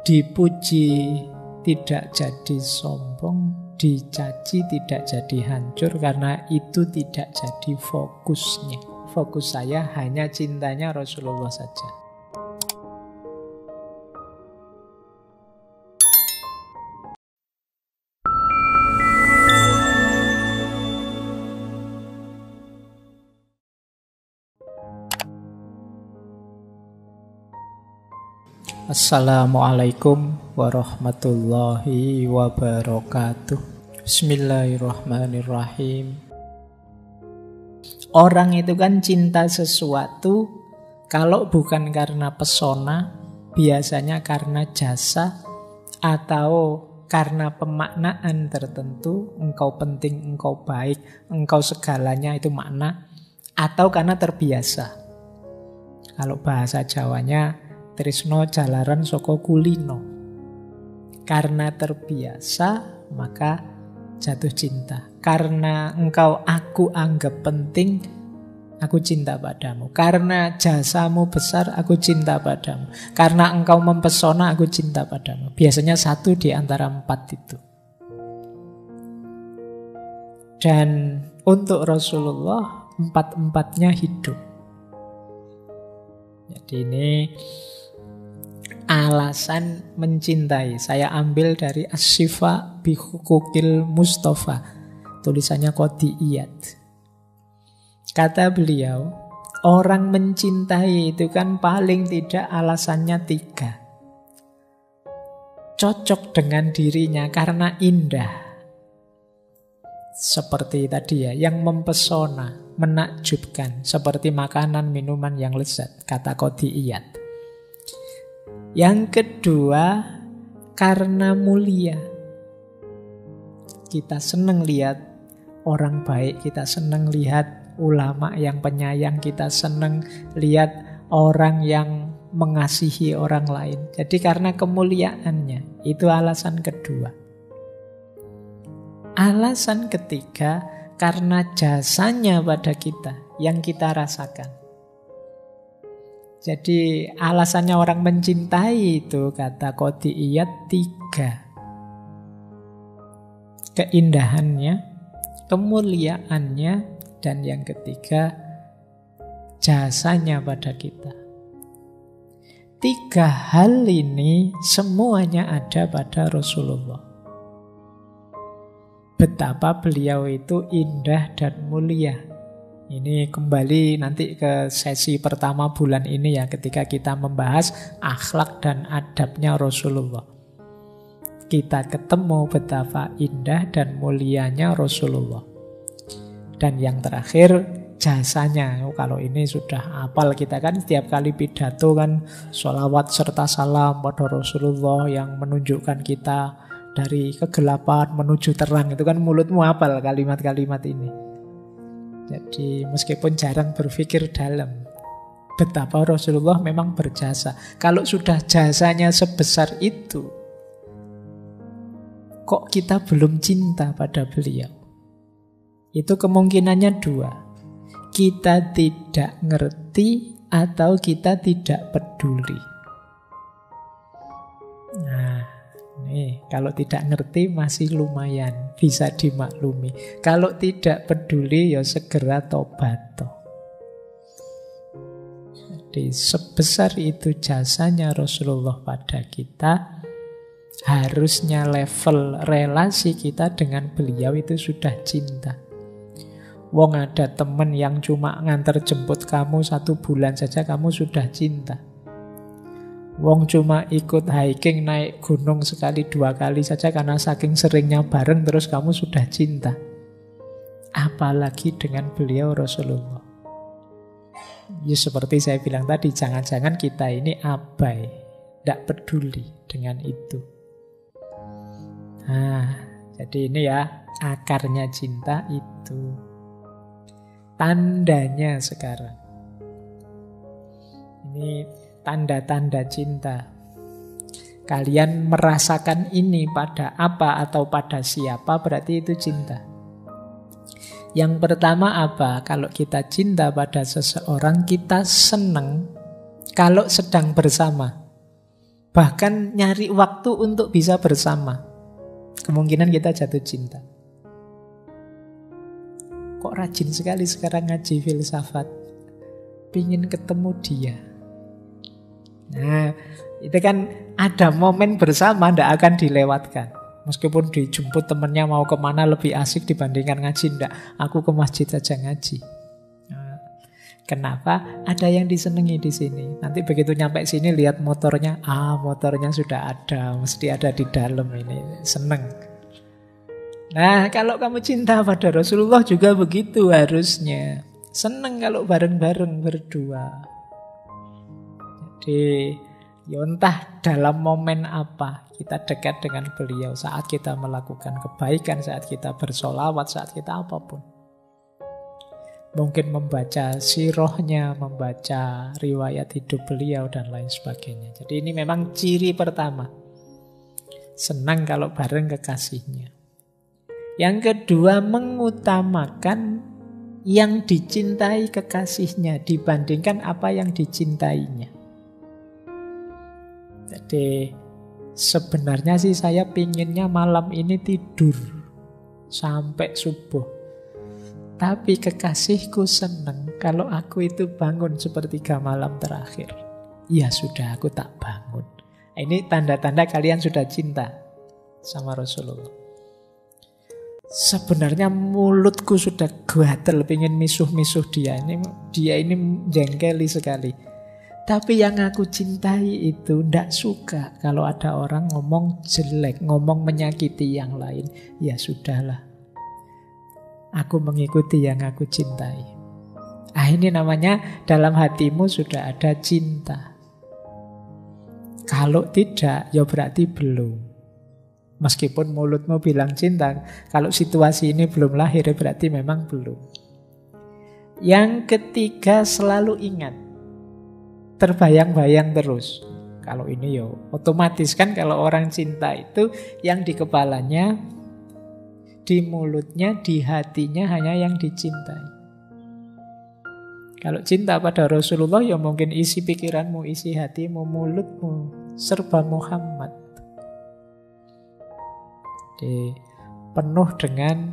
dipuji tidak jadi sombong, dicaci tidak jadi hancur, karena itu tidak jadi fokusnya. Fokus saya hanya cintanya Rasulullah saja. Assalamualaikum warahmatullahi wabarakatuh. Bismillahirrahmanirrahim. Orang itu kan cinta sesuatu, kalau bukan karena pesona, biasanya karena jasa atau karena pemaknaan tertentu. Engkau penting, engkau baik, engkau segalanya, itu makna. Atau karena terbiasa. Kalau bahasa Jawanya, tresno jalaran saka kulino. Karena terbiasa, maka jatuh cinta. Karena engkau aku anggap penting, aku cinta padamu. Karena jasamu besar, aku cinta padamu. Karena engkau mempesona, aku cinta padamu. Biasanya satu di antara 4 itu. Dan untuk Rasulullah, 4-4-nya hidup. Jadi ini alasan mencintai. Saya ambil dari As-Syifa bi Hukukil Mustafa, tulisannya Qodiyat. Kata beliau, orang mencintai itu kan paling tidak alasannya 3. Cocok dengan dirinya karena indah. Seperti tadi ya, yang mempesona, menakjubkan, seperti makanan, minuman yang lezat, kata Qodiyat. Yang kedua, karena mulia. Kita senang lihat orang baik, kita senang lihat ulama yang penyayang, kita senang lihat orang yang mengasihi orang lain. Jadi karena kemuliaannya, itu alasan kedua. Alasan ketiga, karena jasanya pada kita, yang kita rasakan. Jadi alasannya orang mencintai itu, kata Qodiyat, 3. Keindahannya, kemuliaannya, dan yang ketiga, jasanya pada kita. 3 hal ini semuanya ada pada Rasulullah. Betapa beliau itu indah dan mulia. Ini kembali nanti ke sesi pertama bulan ini ya, ketika kita membahas akhlak dan adabnya Rasulullah. Kita ketemu betapa indah dan mulianya Rasulullah. Dan yang terakhir, jasanya. Kalau ini sudah hafal kita kan, setiap kali pidato kan sholawat serta salam pada Rasulullah yang menunjukkan kita dari kegelapan menuju terang. Itu kan mulutmu hafal kalimat-kalimat ini. Jadi meskipun jarang berpikir dalam, betapa Rasulullah memang berjasa. Kalau sudah jasanya sebesar itu, kok kita belum cinta pada beliau? Itu kemungkinannya 2. Kita tidak ngerti atau kita tidak peduli. Nah, nih, kalau tidak ngerti masih lumayan, bisa dimaklumi. Kalau tidak peduli, ya segera tobat. Jadi sebesar itu jasanya Rasulullah pada kita, harusnya level relasi kita dengan beliau itu sudah cinta. Wong ada temen yang cuma nganter jemput kamu 1 bulan saja, kamu sudah cinta. Wong cuma ikut hiking naik gunung sekali 2 kali saja karena saking seringnya bareng, terus kamu sudah cinta. Apalagi dengan beliau Rasulullah. Ya seperti saya bilang tadi, jangan-jangan kita ini abai, tidak peduli dengan itu. Nah, jadi ini ya akarnya cinta itu. Tandanya sekarang. Ini tanda-tanda cinta. Kalian merasakan ini pada apa atau pada siapa, berarti itu cinta. Yang pertama apa? Kalau kita cinta pada seseorang, kita senang kalau sedang bersama. Bahkan nyari waktu untuk bisa bersama. Kemungkinan kita jatuh cinta. Kok rajin sekali sekarang ngaji filsafat. Pingin ketemu dia. Nah, itu kan ada momen bersama, tidak akan dilewatkan. Meskipun dijemput temennya mau kemana lebih asik dibandingkan ngaji, tidak. Aku ke masjid saja ngaji. Kenapa? Ada yang disenangi di sini. Nanti begitu nyampe sini lihat motornya, motornya sudah ada, mesti ada di dalam ini. Seneng. Nah, kalau kamu cinta pada Rasulullah juga begitu harusnya. Seneng kalau bareng-bareng berdua. Jadi, ya entah dalam momen apa kita dekat dengan beliau. Saat kita melakukan kebaikan, saat kita bersolawat, saat kita apapun. Mungkin membaca sirahnya, membaca riwayat hidup beliau, dan lain sebagainya. Jadi ini memang ciri pertama. Senang kalau bareng kekasihnya. Yang kedua, mengutamakan yang dicintai kekasihnya dibandingkan apa yang dicintainya. Jadi sebenarnya sih saya pinginnya malam ini tidur sampai subuh. Tapi kekasihku senang kalau aku itu bangun sepertiga malam terakhir. Ya sudah, aku tak bangun. Ini tanda-tanda kalian sudah cinta sama Rasulullah. Sebenarnya mulutku sudah gatel pengen misuh-misuh dia. Dia ini jengkeli sekali. Tapi yang aku cintai itu tidak suka kalau ada orang ngomong jelek, ngomong menyakiti yang lain. Ya sudahlah. Aku mengikuti yang aku cintai. Ini namanya dalam hatimu sudah ada cinta. Kalau tidak, ya berarti belum. Meskipun mulutmu bilang cinta, kalau situasi ini belum lahir, ya berarti memang belum. Yang ketiga, selalu ingat. Terbayang-bayang terus. Kalau ini ya otomatis kan kalau orang cinta itu yang di kepalanya, di mulutnya, di hatinya hanya yang dicintai. Kalau cinta pada Rasulullah ya mungkin isi pikiranmu, isi hatimu, mulutmu serba Muhammad. Jadi, penuh dengan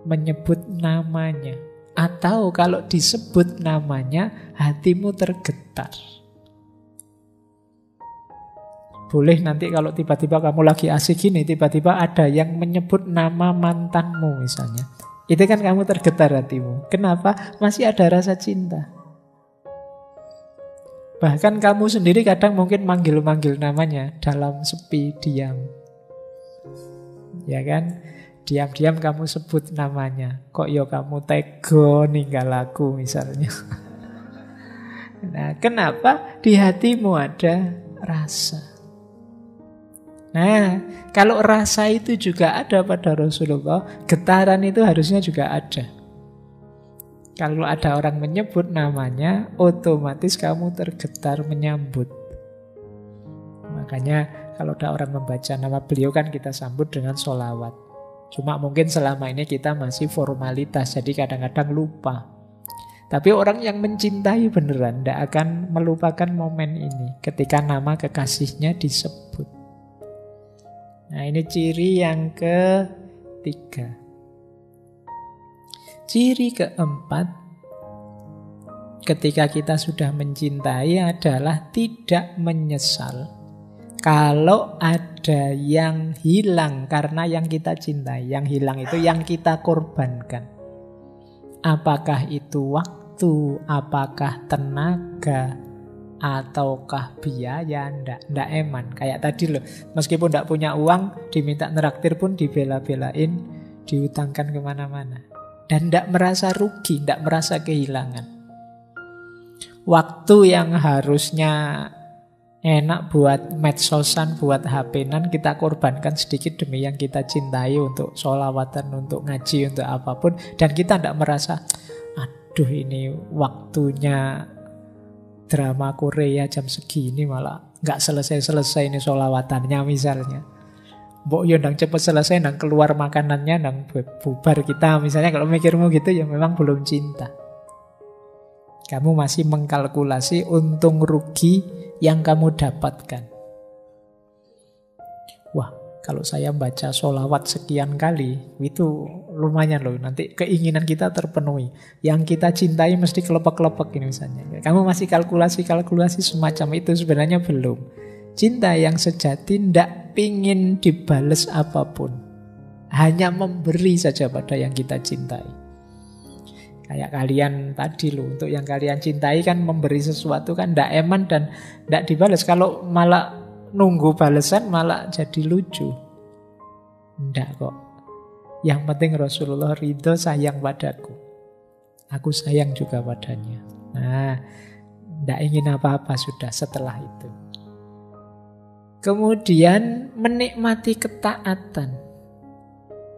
menyebut namanya. Atau kalau disebut namanya hatimu tergetar. Boleh nanti kalau tiba-tiba kamu lagi asik gini, tiba-tiba ada yang menyebut nama mantanmu misalnya. Itu kan kamu tergetar hatimu. Kenapa? Masih ada rasa cinta. Bahkan kamu sendiri kadang mungkin manggil-manggil namanya dalam sepi, diam. Ya kan? Diam-diam kamu sebut namanya. Kok ya kamu tega ninggal aku misalnya. Nah, kenapa? Di hatimu ada rasa. Nah, kalau rasa itu juga ada pada Rasulullah, getaran itu harusnya juga ada. Kalau ada orang menyebut namanya, otomatis kamu tergetar menyambut. Makanya kalau ada orang membaca nama beliau kan kita sambut dengan sholawat. Cuma mungkin selama ini kita masih formalitas, jadi kadang-kadang lupa. Tapi orang yang mencintai beneran tidak akan melupakan momen ini ketika nama kekasihnya disebut. Nah, ini ciri yang ketiga. Ciri keempat, ketika kita sudah mencintai adalah tidak menyesal kalau ada yang hilang karena yang kita cintai. Yang hilang itu yang kita korbankan. Apakah itu waktu, apakah tenaga, ataukah biaya? Ndak eman. Kayak tadi loh, meskipun ndak punya uang, diminta neraktir pun dibela-belain, diutangkan kemana-mana. Dan ndak merasa rugi, ndak merasa kehilangan. Waktu yang harusnya enak buat medsosan, buat HP-nan, kita korbankan sedikit demi yang kita cintai, untuk sholawatan, untuk ngaji, untuk apapun. Dan kita ndak merasa, aduh ini waktunya drama Korea jam segini malah nggak selesai-selesai ini sholawatannya misalnya. Mbok yo ndang cepet selesai, ndang keluar makanannya, ndang bubar kita misalnya. Kalau mikirmu gitu ya memang belum cinta. Kamu masih mengkalkulasi untung rugi yang kamu dapatkan. Kalau saya baca sholawat sekian kali, itu lumayan loh. Nanti keinginan kita terpenuhi. Yang kita cintai mesti kelepek-kelepek ini misalnya. Kamu masih kalkulasi-kalkulasi semacam itu, sebenarnya belum. Cinta yang sejati tidak pingin dibales apapun. Hanya memberi saja pada yang kita cintai. Kayak kalian tadi loh, untuk yang kalian cintai kan memberi sesuatu kan tidak eman dan tidak dibalas. Kalau malah nunggu balasan malah jadi lucu. Tidak kok. Yang penting Rasulullah ridho, sayang padaku. Aku sayang juga padanya. Nah, tidak ingin apa-apa sudah setelah itu. Kemudian menikmati ketaatan.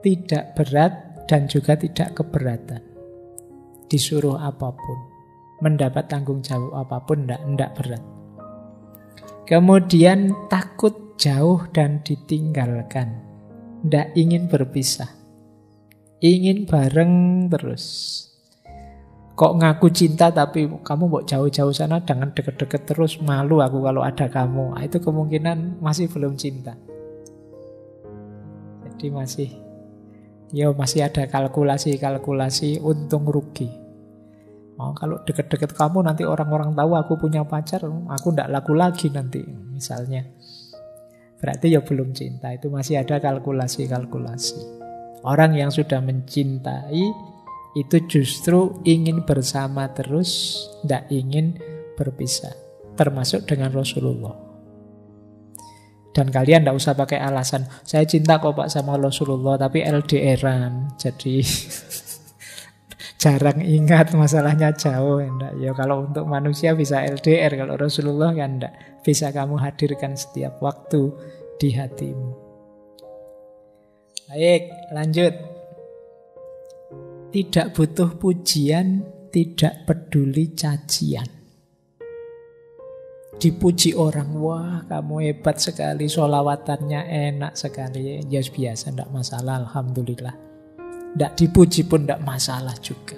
Tidak berat dan juga tidak keberatan. Disuruh apapun, mendapat tanggung jawab apapun, tidak berat. Kemudian takut jauh dan ditinggalkan, tidak ingin berpisah, ingin bareng terus. Kok ngaku cinta tapi kamu mau jauh-jauh sana, jangan deket-deket terus, malu aku kalau ada kamu. Itu kemungkinan masih belum cinta. Jadi masih ada kalkulasi-kalkulasi untung rugi. Kalau deket-deket kamu nanti orang-orang tahu aku punya pacar, aku ndak laku lagi nanti misalnya. Berarti ya belum cinta, itu masih ada kalkulasi-kalkulasi. Orang yang sudah mencintai itu justru ingin bersama terus, ndak ingin berpisah. Termasuk dengan Rasulullah. Dan kalian tidak usah pakai alasan, saya cinta kok Pak sama Rasulullah, tapi LDR-an. Jadi jarang ingat, masalahnya jauh. Enggak. Ya kalau untuk manusia bisa LDR, kalau Rasulullah kan enggak. Bisa kamu hadirkan setiap waktu di hatimu. Baik, lanjut. Tidak butuh pujian, tidak peduli cacian. Dipuji orang, wah kamu hebat sekali, sholawatannya enak sekali. Ya biasa, tidak masalah, alhamdulillah. Tidak dipuji pun tidak masalah juga.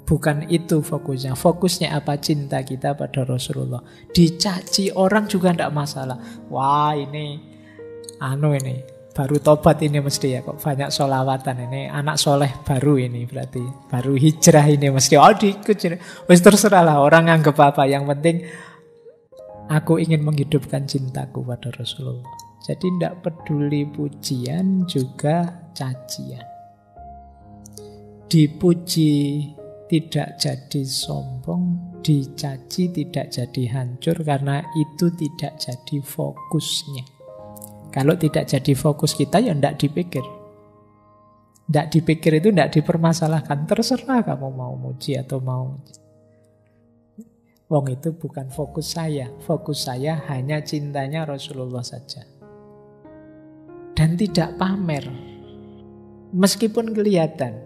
Bukan itu fokusnya. Fokusnya apa? Cinta kita pada Rasulullah. Dicaci orang juga tidak masalah. Wah ini baru tobat ini mesti ya, kok banyak sholawatan ini, anak soleh baru ini berarti, baru hijrah ini mesti. Wis terserah lah orang anggap apa, yang penting aku ingin menghidupkan cintaku pada Rasulullah. Jadi tidak peduli pujian juga cacian. Dipuji tidak jadi sombong, dicaci tidak jadi hancur, karena itu tidak jadi fokusnya. Kalau tidak jadi fokus kita ya tidak dipikir. Tidak dipikir itu tidak dipermasalahkan. Terserah kamu mau muji atau mau. Wong itu bukan fokus saya. Fokus saya hanya cintanya Rasulullah saja. Dan tidak pamer. Meskipun kelihatan.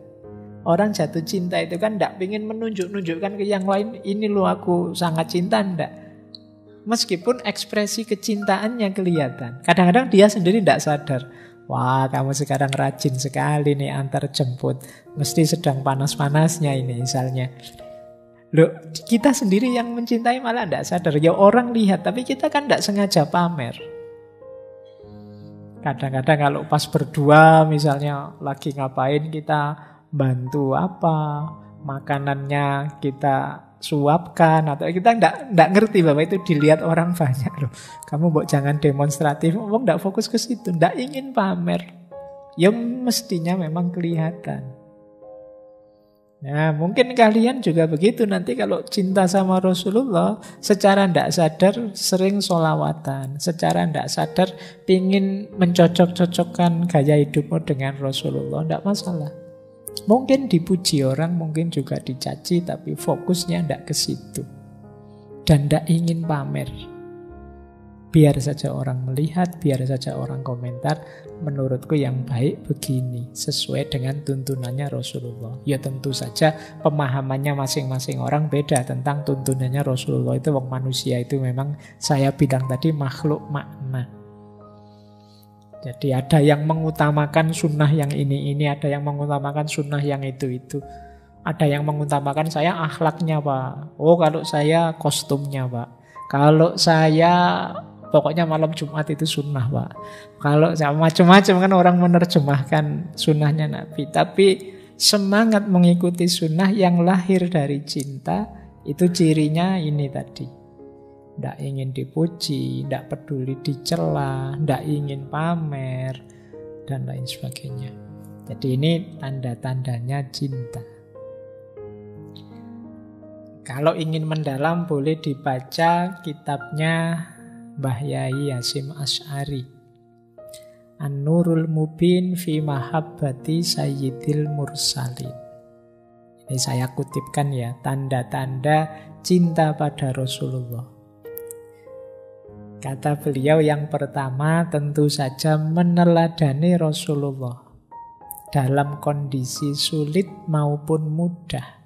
Orang jatuh cinta itu kan tidak ingin menunjukkan ke yang lain, ini loh aku sangat cinta, tidak. Meskipun ekspresi kecintaannya kelihatan. Kadang-kadang dia sendiri tidak sadar. Wah, kamu sekarang rajin sekali nih antar jemput. Mesti sedang panas-panasnya ini misalnya. Loh, kita sendiri yang mencintai malah tidak sadar. Ya orang lihat, tapi kita kan tidak sengaja pamer. Kadang-kadang kalau pas berdua misalnya lagi ngapain, kita bantu apa, makanannya kita suapkan, atau kita enggak ngerti bahwa itu dilihat orang banyak loh. Kamu jangan demonstratif, enggak fokus ke situ, enggak ingin pamer. Ya mestinya memang kelihatan. Nah, mungkin kalian juga begitu nanti kalau cinta sama Rasulullah, secara enggak sadar sering sholawatan, secara enggak sadar pingin mencocok-cocokkan gaya hidupmu dengan Rasulullah, enggak masalah. Mungkin dipuji orang, mungkin juga dicaci, tapi fokusnya tidak ke situ. Dan tidak ingin pamer. Biar saja orang melihat, biar saja orang komentar. Menurutku yang baik begini, sesuai dengan tuntunannya Rasulullah. Ya tentu saja pemahamannya masing-masing orang beda tentang tuntunannya Rasulullah. Itu manusia itu memang saya bilang tadi makhluk makna. Jadi ada yang mengutamakan sunnah yang ini, ada yang mengutamakan sunnah yang itu. Ada yang mengutamakan saya akhlaknya Pak. Oh kalau saya kostumnya Pak. Kalau saya pokoknya malam Jumat itu sunnah Pak. Kalau macam-macam kan orang menerjemahkan sunnahnya Nabi. Tapi semangat mengikuti sunnah yang lahir dari cinta, itu cirinya ini tadi. Tidak ingin dipuji, tidak peduli dicela, tidak ingin pamer, dan lain sebagainya. Jadi ini tanda-tandanya cinta. Kalau ingin mendalam boleh dibaca kitabnya Mbah Yai Hasyim Asy'ari, An-Nurul Mubin fi Mahabbati Sayyidil Mursalin. Ini saya kutipkan ya, tanda-tanda cinta pada Rasulullah. Kata beliau yang pertama tentu saja meneladani Rasulullah dalam kondisi sulit maupun mudah,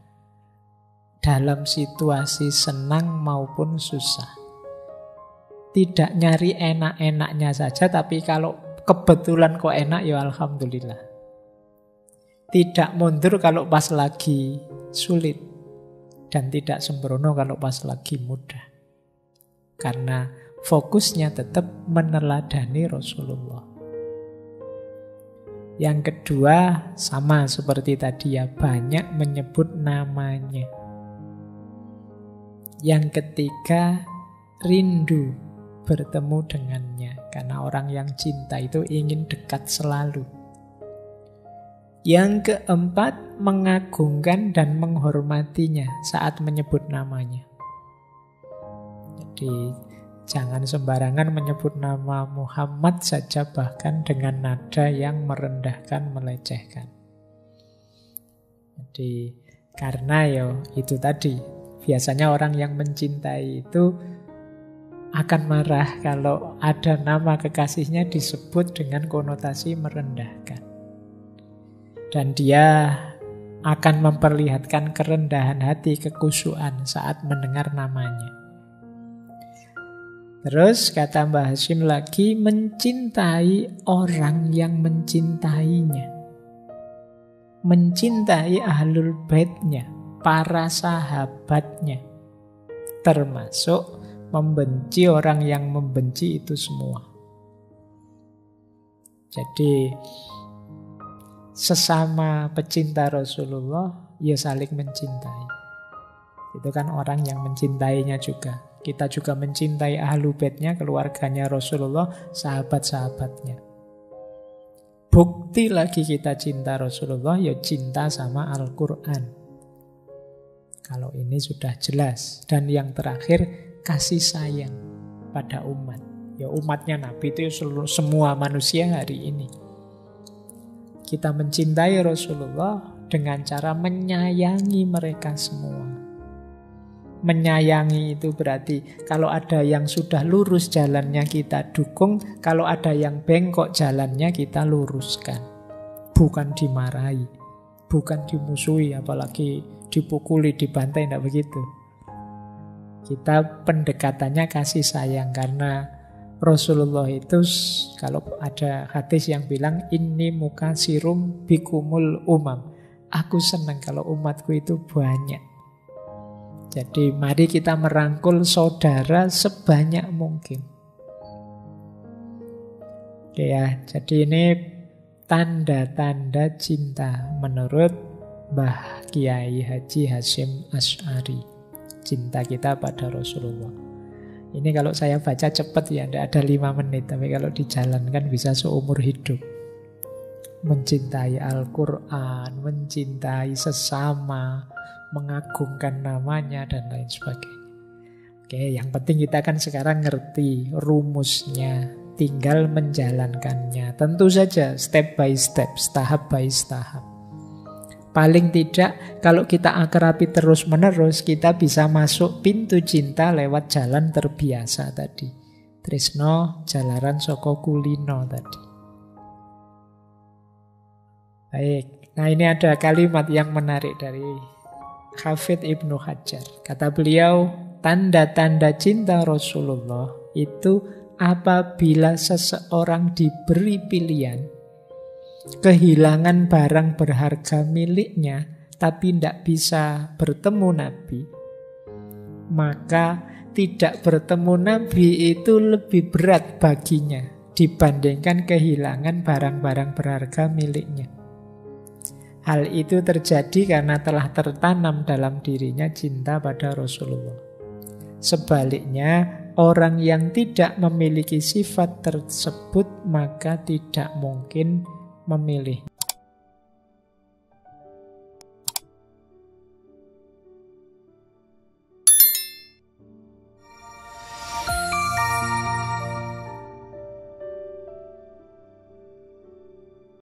dalam situasi senang maupun susah. Tidak nyari enak-enaknya saja, tapi kalau kebetulan kok enak ya alhamdulillah. Tidak mundur kalau pas lagi sulit, dan tidak sembrono kalau pas lagi mudah. Karena fokusnya tetap meneladani Rasulullah. Yang kedua, sama seperti tadi ya, banyak menyebut namanya. Yang ketiga, rindu bertemu dengannya. Karena orang yang cinta itu ingin dekat selalu. Yang keempat, mengagungkan dan menghormatinya saat menyebut namanya. Jadi jangan sembarangan menyebut nama Muhammad saja, bahkan dengan nada yang merendahkan, melecehkan. Jadi karena ya itu tadi, biasanya orang yang mencintai itu akan marah kalau ada nama kekasihnya disebut dengan konotasi merendahkan. Dan dia akan memperlihatkan kerendahan hati, kekhusyuan saat mendengar namanya. Terus kata Mbah Hasyim lagi, mencintai orang yang mencintainya. Mencintai ahlul baitnya, para sahabatnya. Termasuk membenci orang yang membenci itu semua. Jadi sesama pecinta Rasulullah ya saling mencintai. Itu kan orang yang mencintainya juga. Kita juga mencintai ahlu baitnya, keluarganya Rasulullah, sahabat-sahabatnya. Bukti lagi kita cinta Rasulullah, ya cinta sama Al-Quran. Kalau ini sudah jelas. Dan yang terakhir, kasih sayang pada umat. Ya umatnya Nabi itu semua manusia hari ini. Kita mencintai Rasulullah dengan cara menyayangi mereka semua. Menyayangi itu berarti kalau ada yang sudah lurus jalannya kita dukung, kalau ada yang bengkok jalannya kita luruskan. Bukan dimarahi, bukan dimusuhi, apalagi dipukuli, dibantai, tidak begitu. Kita pendekatannya kasih sayang, karena Rasulullah itu kalau ada hadis yang bilang inni mukasirum bikumul umam. Aku senang kalau umatku itu banyak. Jadi mari kita merangkul saudara sebanyak mungkin. Oke ya, jadi ini tanda-tanda cinta menurut Mbah Kiai Haji Hasyim Asy'ari. Cinta kita pada Rasulullah. Ini kalau saya baca cepat ya, tidak ada 5 menit. Tapi kalau dijalankan bisa seumur hidup. Mencintai Al-Quran, mencintai sesama, mengagungkan namanya, dan lain sebagainya. Oke, yang penting kita kan sekarang ngerti rumusnya, tinggal menjalankannya. Tentu saja step by step, tahap by tahap. Paling tidak kalau kita akrabi terus-menerus, kita bisa masuk pintu cinta lewat jalan terbiasa tadi. Tresno jalaran saka kulino tadi. Baik, nah ini ada kalimat yang menarik dari Hafidz Ibnu Hajar. Kata beliau, tanda-tanda cinta Rasulullah itu apabila seseorang diberi pilihan, kehilangan barang berharga miliknya, tapi tidak bisa bertemu Nabi, maka tidak bertemu Nabi itu lebih berat baginya dibandingkan kehilangan barang-barang berharga miliknya. Hal itu terjadi karena telah tertanam dalam dirinya cinta pada Rasulullah. Sebaliknya, orang yang tidak memiliki sifat tersebut maka tidak mungkin memilih.